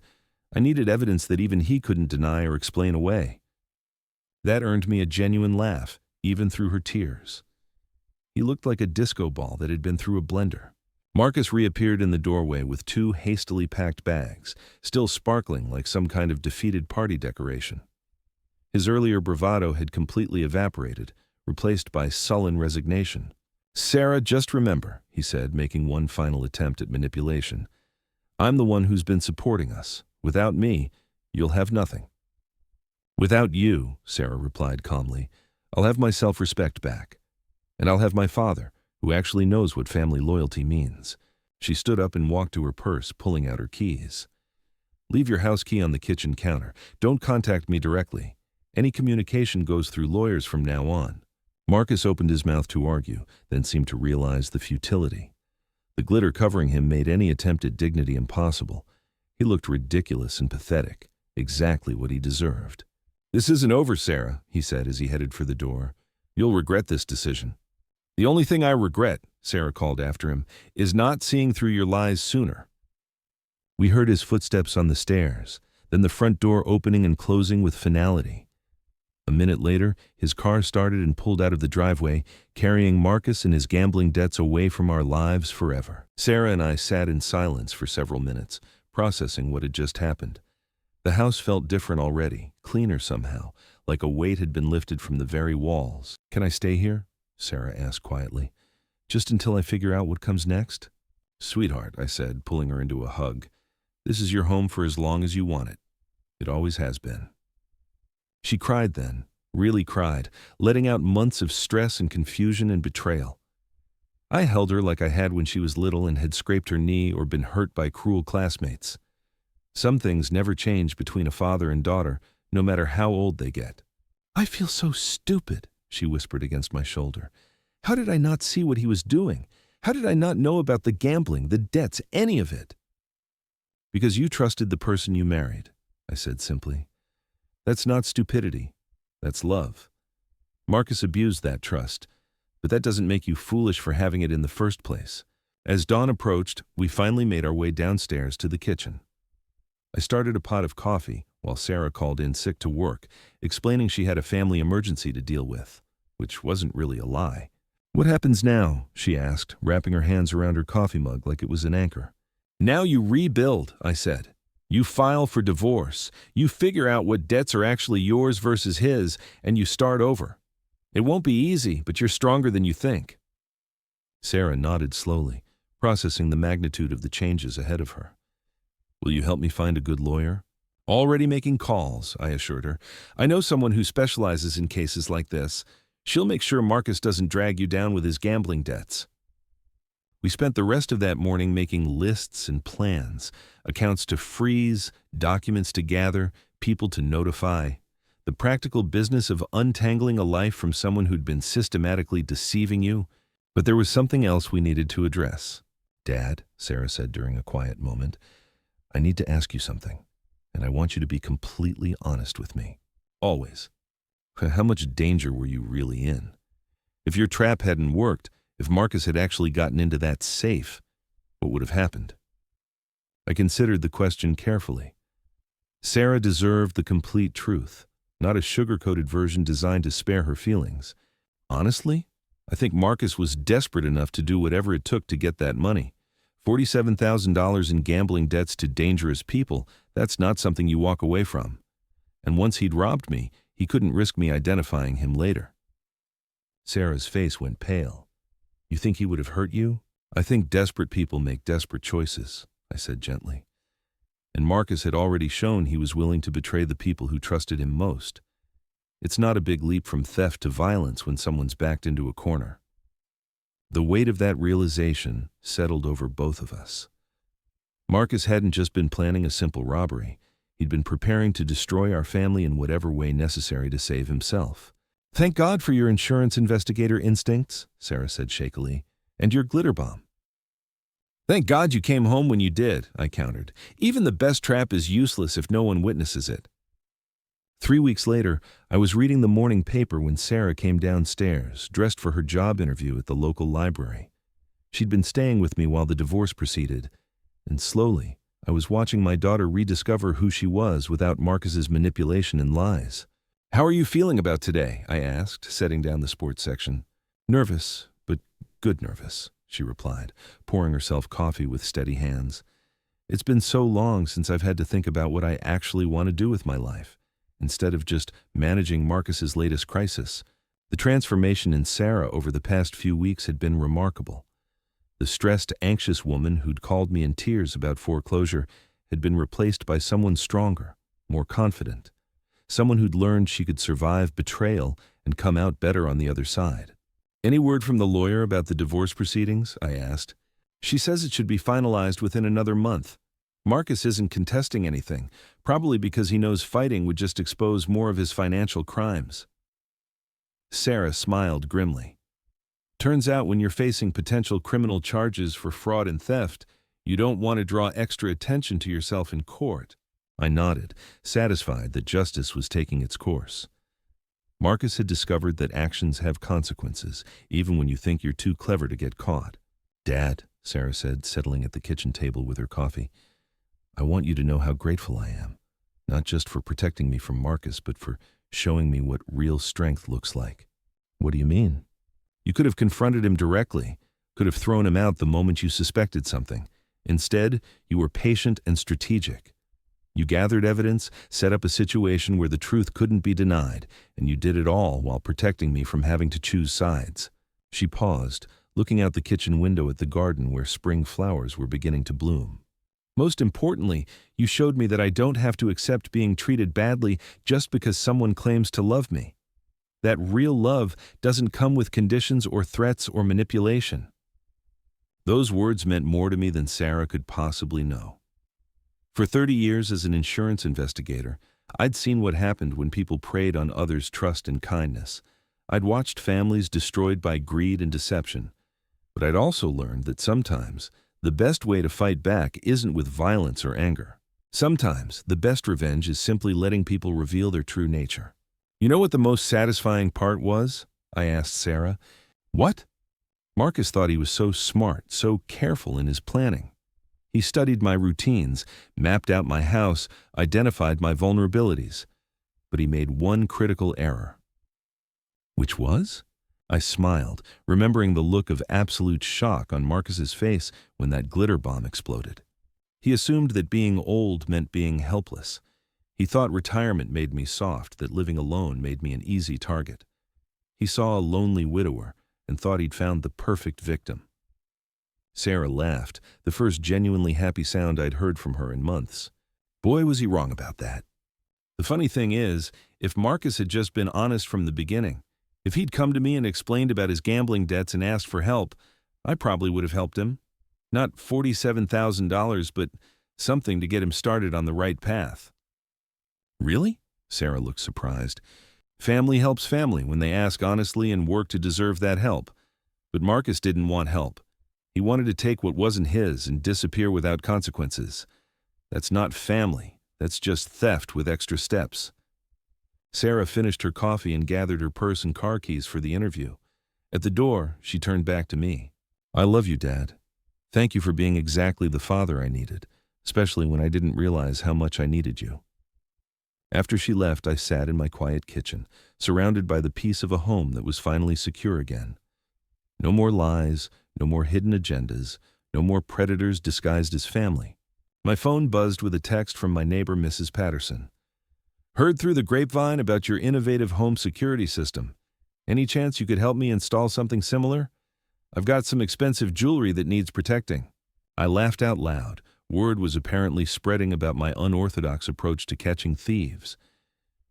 I needed evidence that even he couldn't deny or explain away." That earned me a genuine laugh, even through her tears. He looked like a disco ball that had been through a blender. Marcus reappeared in the doorway with 2 hastily packed bags, still sparkling like some kind of defeated party decoration. His earlier bravado had completely evaporated, replaced by sullen resignation. "Sarah, just remember," he said, making one final attempt at manipulation. "I'm the one who's been supporting us. Without me, you'll have nothing." "Without you," Sarah replied calmly, "I'll have my self-respect back. And I'll have my father, who actually knows what family loyalty means." She stood up and walked to her purse, pulling out her keys. "Leave your house key on the kitchen counter. Don't contact me directly. Any communication goes through lawyers from now on." Marcus opened his mouth to argue, then seemed to realize the futility. The glitter covering him made any attempt at dignity impossible. He looked ridiculous and pathetic, exactly what he deserved. "This isn't over, Sarah," he said as he headed for the door. "You'll regret this decision." "The only thing I regret," Sarah called after him, "is not seeing through your lies sooner." We heard his footsteps on the stairs, then the front door opening and closing with finality. A minute later, his car started and pulled out of the driveway, carrying Marcus and his gambling debts away from our lives forever. Sarah and I sat in silence for several minutes, processing what had just happened. The house felt different already, cleaner somehow, like a weight had been lifted from the very walls. "Can I stay here?" Sarah asked quietly. "Just until I figure out what comes next?" "Sweetheart," I said, pulling her into a hug. "This is your home for as long as you want it. It always has been." She cried then, really cried, letting out months of stress and confusion and betrayal. I held her like I had when she was little and had scraped her knee or been hurt by cruel classmates. Some things never change between a father and daughter, no matter how old they get. "I feel so stupid," she whispered against my shoulder. "How did I not see what he was doing? How did I not know about the gambling, the debts, any of it?" Because you trusted the person you married, I said simply. That's not stupidity. That's love. Marcus abused that trust, but that doesn't make you foolish for having it in the first place. As dawn approached, we finally made our way downstairs to the kitchen. I started a pot of coffee while Sarah called in sick to work, explaining she had a family emergency to deal with, which wasn't really a lie. What happens now? She asked, wrapping her hands around her coffee mug like it was an anchor. Now you rebuild, I said. You file for divorce. You figure out what debts are actually yours versus his, and you start over. It won't be easy, but you're stronger than you think. Sarah nodded slowly, processing the magnitude of the changes ahead of her. Will you help me find a good lawyer? Already making calls, I assured her. I know someone who specializes in cases like this. She'll make sure Marcus doesn't drag you down with his gambling debts. We spent the rest of that morning making lists and plans, accounts to freeze, documents to gather, people to notify. The practical business of untangling a life from someone who'd been systematically deceiving you. But there was something else we needed to address. Dad, Sarah said during a quiet moment, I need to ask you something, and I want you to be completely honest with me. Always. How much danger were you really in? If your trap hadn't worked, if Marcus had actually gotten into that safe, what would have happened? I considered the question carefully. Sarah deserved the complete truth, not a sugar-coated version designed to spare her feelings. Honestly, I think Marcus was desperate enough to do whatever it took to get that money. $47,000 in gambling debts to dangerous people, that's not something you walk away from. And once he'd robbed me, he couldn't risk me identifying him later. Sarah's face went pale. You think he would have hurt you? I think desperate people make desperate choices, I said gently. And Marcus had already shown he was willing to betray the people who trusted him most. It's not a big leap from theft to violence when someone's backed into a corner. The weight of that realization settled over both of us. Marcus hadn't just been planning a simple robbery. He'd been preparing to destroy our family in whatever way necessary to save himself. Thank God for your insurance investigator instincts, Sarah said shakily, and your glitter bomb. Thank God you came home when you did, I countered. Even the best trap is useless if no one witnesses it. 3 weeks later, I was reading the morning paper when Sarah came downstairs, dressed for her job interview at the local library. She'd been staying with me while the divorce proceeded, and slowly, I was watching my daughter rediscover who she was without Marcus's manipulation and lies. How are you feeling about today? I asked, setting down the sports section. Nervous, but good nervous, she replied, pouring herself coffee with steady hands. It's been so long since I've had to think about what I actually want to do with my life, instead of just managing Marcus's latest crisis. The transformation in Sarah over the past few weeks had been remarkable. The stressed, anxious woman who'd called me in tears about foreclosure had been replaced by someone stronger, more confident, someone who'd learned she could survive betrayal and come out better on the other side. Any word from the lawyer about the divorce proceedings? I asked. She says it should be finalized within another month. Marcus isn't contesting anything, probably because he knows fighting would just expose more of his financial crimes. Sarah smiled grimly. Turns out when you're facing potential criminal charges for fraud and theft, you don't want to draw extra attention to yourself in court. I nodded, satisfied that justice was taking its course. Marcus had discovered that actions have consequences, even when you think you're too clever to get caught. Dad, Sarah said, settling at the kitchen table with her coffee, I want you to know how grateful I am, not just for protecting me from Marcus, but for showing me what real strength looks like. What do you mean? You could have confronted him directly, could have thrown him out the moment you suspected something. Instead, you were patient and strategic. You gathered evidence, set up a situation where the truth couldn't be denied, and you did it all while protecting me from having to choose sides. She paused, looking out the kitchen window at the garden where spring flowers were beginning to bloom. Most importantly, you showed me that I don't have to accept being treated badly just because someone claims to love me. That real love doesn't come with conditions or threats or manipulation. Those words meant more to me than Sarah could possibly know. For 30 years as an insurance investigator, I'd seen what happened when people preyed on others' trust and kindness. I'd watched families destroyed by greed and deception. But I'd also learned that sometimes The best way to fight back isn't with violence or anger. Sometimes, the best revenge is simply letting people reveal their true nature. You know what the most satisfying part was? I asked Sarah. What? Marcus thought he was so smart, so careful in his planning. He studied my routines, mapped out my house, identified my vulnerabilities. But he made one critical error. Which was? I smiled, remembering the look of absolute shock on Marcus's face when that glitter bomb exploded. He assumed that being old meant being helpless. He thought retirement made me soft, that living alone made me an easy target. He saw a lonely widower and thought he'd found the perfect victim. Sarah laughed, the first genuinely happy sound I'd heard from her in months. Boy, was he wrong about that. The funny thing is, if Marcus had just been honest from the beginning, if he'd come to me and explained about his gambling debts and asked for help, I probably would have helped him. Not $47,000, but something to get him started on the right path. Really? Sarah looked surprised. Family helps family when they ask honestly and work to deserve that help. But Marcus didn't want help. He wanted to take what wasn't his and disappear without consequences. That's not family. That's just theft with extra steps. Sarah finished her coffee and gathered her purse and car keys for the interview. At the door, she turned back to me. I love you, Dad. Thank you for being exactly the father I needed, especially when I didn't realize how much I needed you. After she left, I sat in my quiet kitchen, surrounded by the peace of a home that was finally secure again. No more lies, no more hidden agendas, no more predators disguised as family. My phone buzzed with a text from my neighbor, Mrs. Patterson. Heard through the grapevine about your innovative home security system. Any chance you could help me install something similar? I've got some expensive jewelry that needs protecting. I laughed out loud. Word was apparently spreading about my unorthodox approach to catching thieves.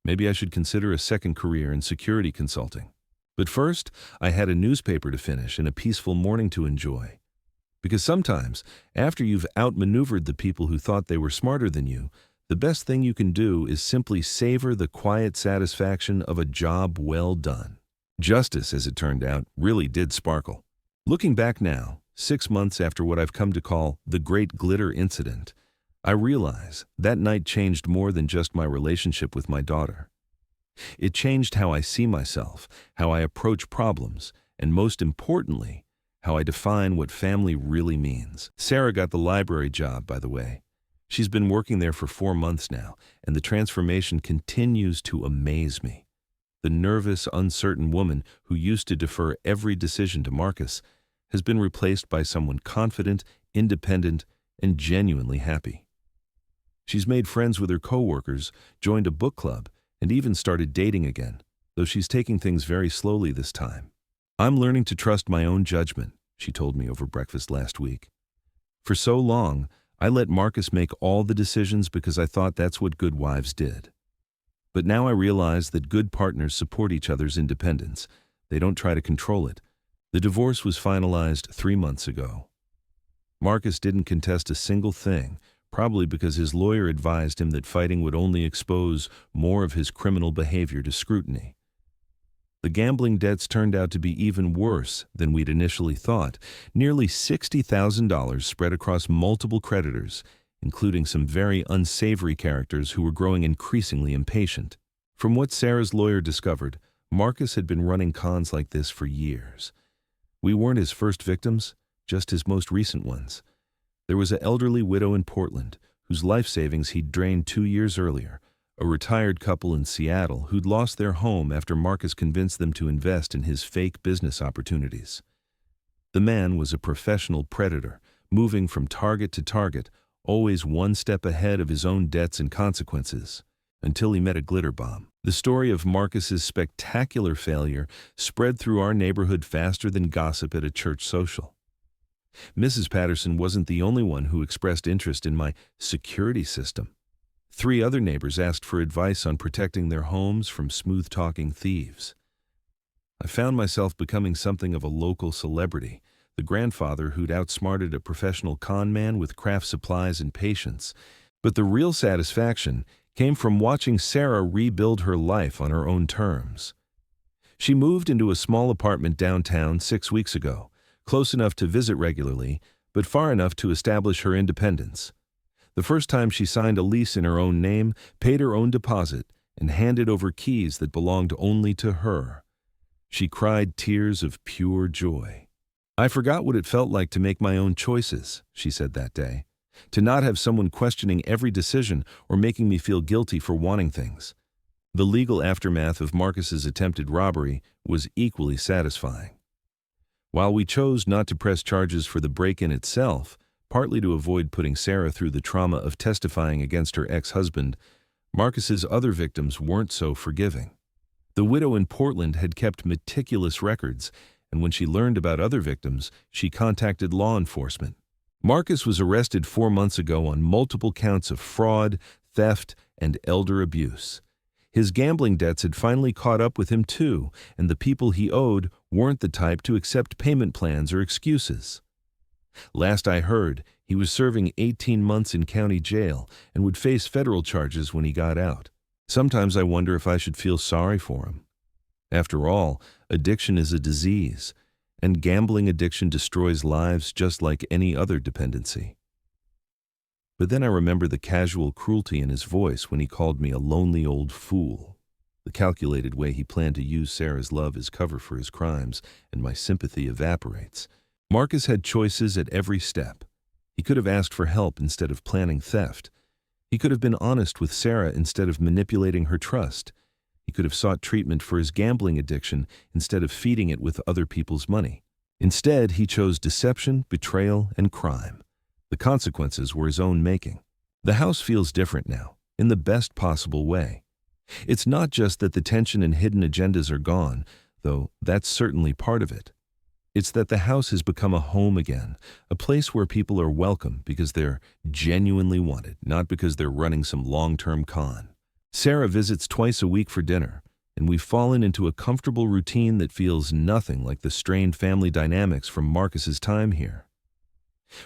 Maybe I should consider a second career in security consulting. But first, I had a newspaper to finish and a peaceful morning to enjoy. Because sometimes, after you've outmaneuvered the people who thought they were smarter than you, the best thing you can do is simply savor the quiet satisfaction of a job well done. Justice, as it turned out, really did sparkle. Looking back now, 6 months after what I've come to call the Great Glitter Incident, I realize that night changed more than just my relationship with my daughter. It changed how I see myself, how I approach problems, and most importantly, how I define what family really means. Sarah got the library job, by the way. She's been working there for 4 months now, and the transformation continues to amaze me. The nervous, uncertain woman who used to defer every decision to Marcus has been replaced by someone confident, independent, and genuinely happy. She's made friends with her coworkers, joined a book club, and even started dating again, though she's taking things very slowly this time. I'm learning to trust my own judgment, she told me over breakfast last week. For so long, I let Marcus make all the decisions because I thought that's what good wives did. But now I realize that good partners support each other's independence. They don't try to control it. The divorce was finalized 3 months ago. Marcus didn't contest a single thing, probably because his lawyer advised him that fighting would only expose more of his criminal behavior to scrutiny. The gambling debts turned out to be even worse than we'd initially thought, nearly $60,000 spread across multiple creditors, including some very unsavory characters who were growing increasingly impatient. From what Sarah's lawyer discovered, Marcus had been running cons like this for years. We weren't his first victims, just his most recent ones. There was an elderly widow in Portland, whose life savings he'd drained 2 years earlier, a retired couple in Seattle who'd lost their home after Marcus convinced them to invest in his fake business opportunities. The man was a professional predator, moving from target to target, always one step ahead of his own debts and consequences, until he met a glitter bomb. The story of Marcus's spectacular failure spread through our neighborhood faster than gossip at a church social. Mrs. Patterson wasn't the only one who expressed interest in my security system. 3 other neighbors asked for advice on protecting their homes from smooth-talking thieves. I found myself becoming something of a local celebrity, the grandfather who'd outsmarted a professional con man with craft supplies and patience. But the real satisfaction came from watching Sarah rebuild her life on her own terms. She moved into a small apartment downtown 6 weeks ago, close enough to visit regularly, but far enough to establish her independence. The first time she signed a lease in her own name, paid her own deposit, and handed over keys that belonged only to her. She cried tears of pure joy. "I forgot what it felt like to make my own choices," she said that day, "to not have someone questioning every decision or making me feel guilty for wanting things." The legal aftermath of Marcus's attempted robbery was equally satisfying. While we chose not to press charges for the break-in itself, partly to avoid putting Sarah through the trauma of testifying against her ex-husband, Marcus's other victims weren't so forgiving. The widow in Portland had kept meticulous records, and when she learned about other victims, she contacted law enforcement. Marcus was arrested 4 months ago on multiple counts of fraud, theft, and elder abuse. His gambling debts had finally caught up with him too, and the people he owed weren't the type to accept payment plans or excuses. Last I heard, he was serving 18 months in county jail and would face federal charges when he got out. Sometimes I wonder if I should feel sorry for him. After all, addiction is a disease, and gambling addiction destroys lives just like any other dependency. But then I remember the casual cruelty in his voice when he called me a lonely old fool, the calculated way he planned to use Sarah's love as cover for his crimes, and my sympathy evaporates. Marcus had choices at every step. He could have asked for help instead of planning theft. He could have been honest with Sarah instead of manipulating her trust. He could have sought treatment for his gambling addiction instead of feeding it with other people's money. Instead, he chose deception, betrayal, and crime. The consequences were his own making. The house feels different now, in the best possible way. It's not just that the tension and hidden agendas are gone, though that's certainly part of it. It's that the house has become a home again, a place where people are welcome because they're genuinely wanted, not because they're running some long-term con. Sarah visits twice a week for dinner, and we've fallen into a comfortable routine that feels nothing like the strained family dynamics from Marcus's time here.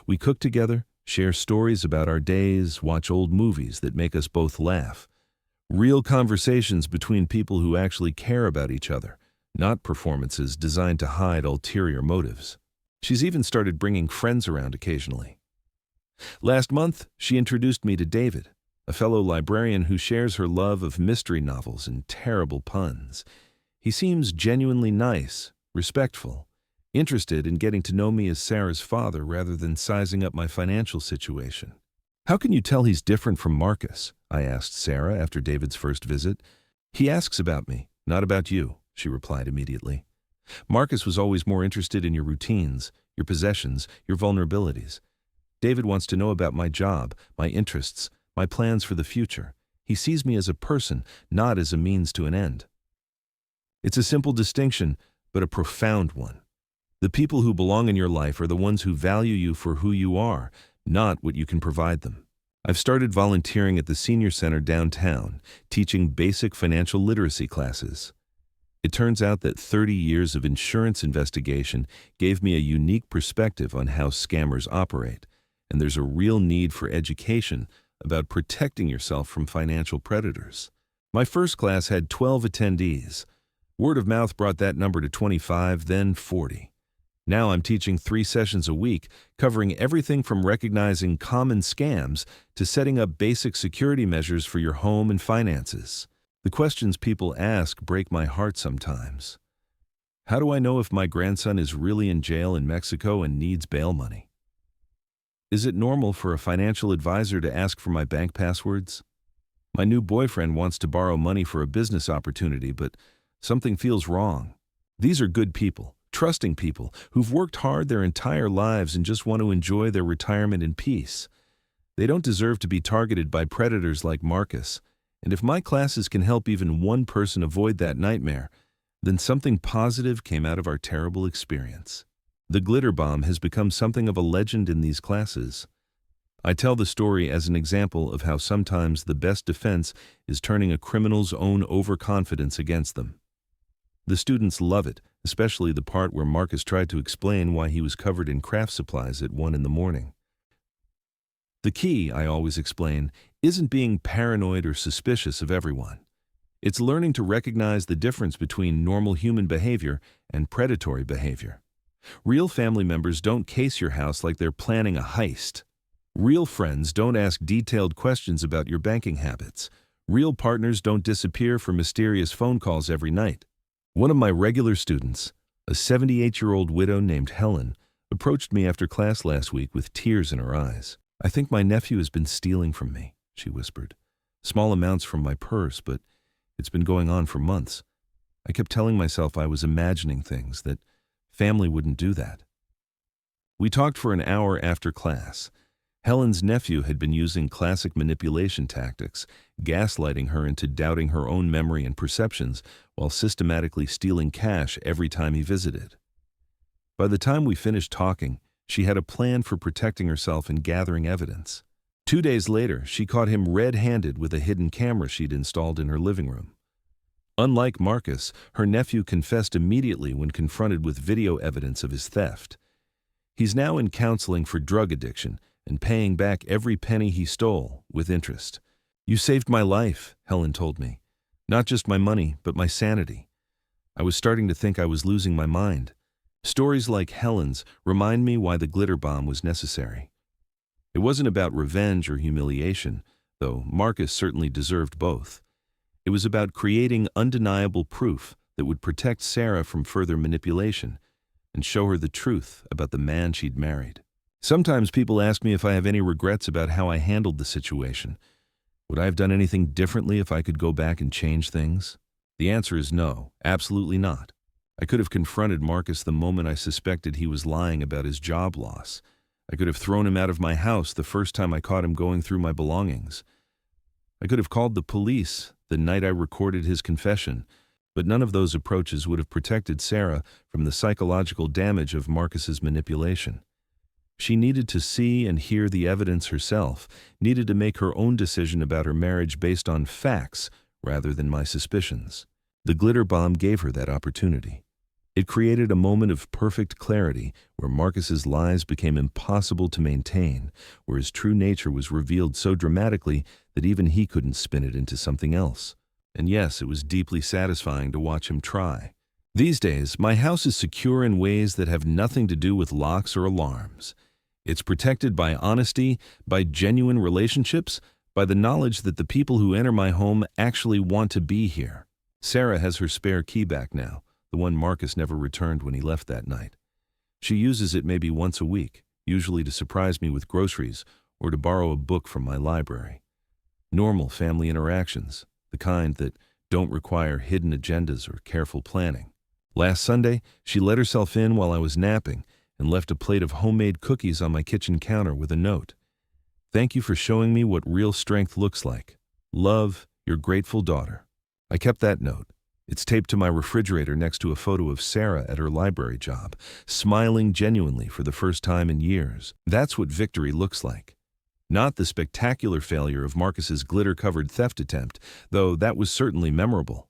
We cook together, share stories about our days, watch old movies that make us both laugh. Real conversations between people who actually care about each other, not performances designed to hide ulterior motives. She's even started bringing friends around occasionally. Last month, she introduced me to David, a fellow librarian who shares her love of mystery novels and terrible puns. He seems genuinely nice, respectful, interested in getting to know me as Sarah's father rather than sizing up my financial situation. "How can you tell he's different from Marcus?" I asked Sarah after David's first visit. "He asks about me, not about you," she replied immediately. "Marcus was always more interested in your routines, your possessions, your vulnerabilities. David wants to know about my job, my interests, my plans for the future. He sees me as a person, not as a means to an end." It's a simple distinction, but a profound one. The people who belong in your life are the ones who value you for who you are, not what you can provide them. I've started volunteering at the senior center downtown, teaching basic financial literacy classes. It turns out that 30 years of insurance investigation gave me a unique perspective on how scammers operate, and there's a real need for education about protecting yourself from financial predators. My first class had 12 attendees. Word of mouth brought that number to 25, then 40. Now I'm teaching 3 sessions a week, covering everything from recognizing common scams to setting up basic security measures for your home and finances. The questions people ask break my heart sometimes. How do I know if my grandson is really in jail in Mexico and needs bail money? Is it normal for a financial advisor to ask for my bank passwords? My new boyfriend wants to borrow money for a business opportunity, but something feels wrong. These are good people, trusting people who've worked hard their entire lives and just want to enjoy their retirement in peace. They don't deserve to be targeted by predators like Marcus, and if my classes can help even one person avoid that nightmare, then something positive came out of our terrible experience. The glitter bomb has become something of a legend in these classes. I tell the story as an example of how sometimes the best defense is turning a criminal's own overconfidence against them. The students love it, especially the part where Marcus tried to explain why he was covered in craft supplies at 1 in the morning. The key, I always explain, isn't being paranoid or suspicious of everyone. It's learning to recognize the difference between normal human behavior and predatory behavior. Real family members don't case your house like they're planning a heist. Real friends don't ask detailed questions about your banking habits. Real partners don't disappear for mysterious phone calls every night. One of my regular students, a 78-year-old widow named Helen, approached me after class last week with tears in her eyes. "I think my nephew has been stealing from me," she whispered. "Small amounts from my purse, but it's been going on for months. I kept telling myself I was imagining things, that family wouldn't do that." We talked for an hour after class. Helen's nephew had been using classic manipulation tactics, gaslighting her into doubting her own memory and perceptions while systematically stealing cash every time he visited. By the time we finished talking, she had a plan for protecting herself and gathering evidence. 2 days later, she caught him red-handed with a hidden camera she'd installed in her living room. Unlike Marcus, her nephew confessed immediately when confronted with video evidence of his theft. He's now in counseling for drug addiction and paying back every penny he stole with interest. "You saved my life," Helen told me. "Not just my money, but my sanity. I was starting to think I was losing my mind." Stories like Helen's remind me why the glitter bomb was necessary. It wasn't about revenge or humiliation, though Marcus certainly deserved both. It was about creating undeniable proof that would protect Sarah from further manipulation and show her the truth about the man she'd married. Sometimes people ask me if I have any regrets about how I handled the situation. Would I have done anything differently if I could go back and change things? The answer is no, absolutely not. I could have confronted Marcus the moment I suspected he was lying about his job loss. I could have thrown him out of my house the first time I caught him going through my belongings. I could have called the police the night I recorded his confession, but none of those approaches would have protected Sarah from the psychological damage of Marcus's manipulation. She needed to see and hear the evidence herself, needed to make her own decision about her marriage based on facts rather than my suspicions. The glitter bomb gave her that opportunity. It created a moment of perfect clarity where Marcus's lies became impossible to maintain, where his true nature was revealed so dramatically that even he couldn't spin it into something else. And yes, it was deeply satisfying to watch him try. These days, my house is secure in ways that have nothing to do with locks or alarms. It's protected by honesty, by genuine relationships, by the knowledge that the people who enter my home actually want to be here. Sarah has her spare key back now, the one Marcus never returned when he left that night. She uses it maybe once a week, usually to surprise me with groceries or to borrow a book from my library. Normal family interactions, the kind that don't require hidden agendas or careful planning. Last Sunday, she let herself in while I was napping and left a plate of homemade cookies on my kitchen counter with a note. "Thank you for showing me what real strength looks like. Love, your grateful daughter." I kept that note. It's taped to my refrigerator next to a photo of Sarah at her library job, smiling genuinely for the first time in years. That's what victory looks like. Not the spectacular failure of Marcus's glitter-covered theft attempt, though that was certainly memorable.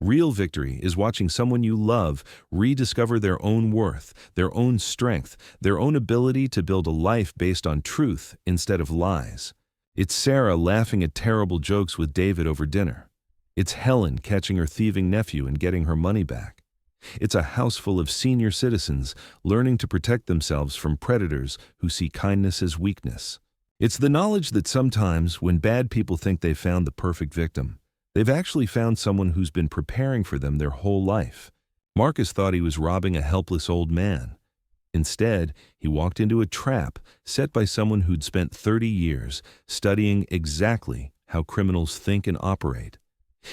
Real victory is watching someone you love rediscover their own worth, their own strength, their own ability to build a life based on truth instead of lies. It's Sarah laughing at terrible jokes with David over dinner. It's Helen catching her thieving nephew and getting her money back. It's a house full of senior citizens learning to protect themselves from predators who see kindness as weakness. It's the knowledge that sometimes, when bad people think they've found the perfect victim, they've actually found someone who's been preparing for them their whole life. Marcus thought he was robbing a helpless old man. Instead, he walked into a trap set by someone who'd spent 30 years studying exactly how criminals think and operate.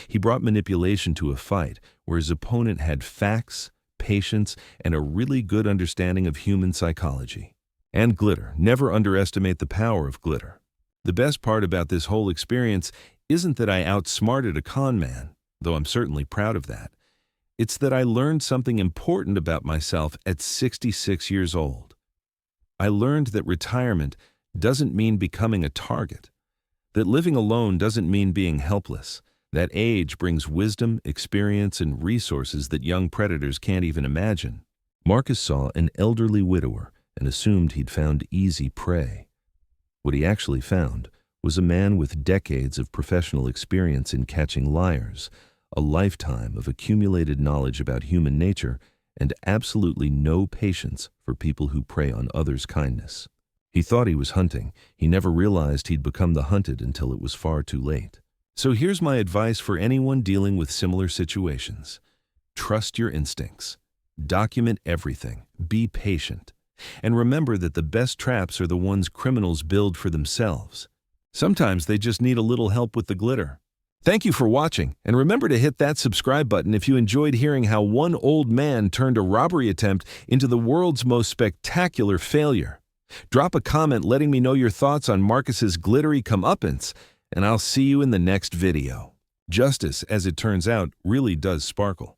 He brought manipulation to a fight where his opponent had facts, patience, and a really good understanding of human psychology. And glitter. Never underestimate the power of glitter. The best part about this whole experience isn't that I outsmarted a con man, though I'm certainly proud of that. It's that I learned something important about myself at 66 years old. I learned that retirement doesn't mean becoming a target, that living alone doesn't mean being helpless, that age brings wisdom, experience, and resources that young predators can't even imagine. Marcus saw an elderly widower and assumed he'd found easy prey. What he actually found was a man with decades of professional experience in catching liars, a lifetime of accumulated knowledge about human nature, and absolutely no patience for people who prey on others' kindness. He thought he was hunting. He never realized he'd become the hunted until it was far too late. So here's my advice for anyone dealing with similar situations. Trust your instincts. Document everything. Be patient. And remember that the best traps are the ones criminals build for themselves. Sometimes they just need a little help with the glitter. Thank you for watching, and remember to hit that subscribe button if you enjoyed hearing how one old man turned a robbery attempt into the world's most spectacular failure. Drop a comment letting me know your thoughts on Marcus's glittery comeuppance, and I'll see you in the next video. Justice, as it turns out, really does sparkle.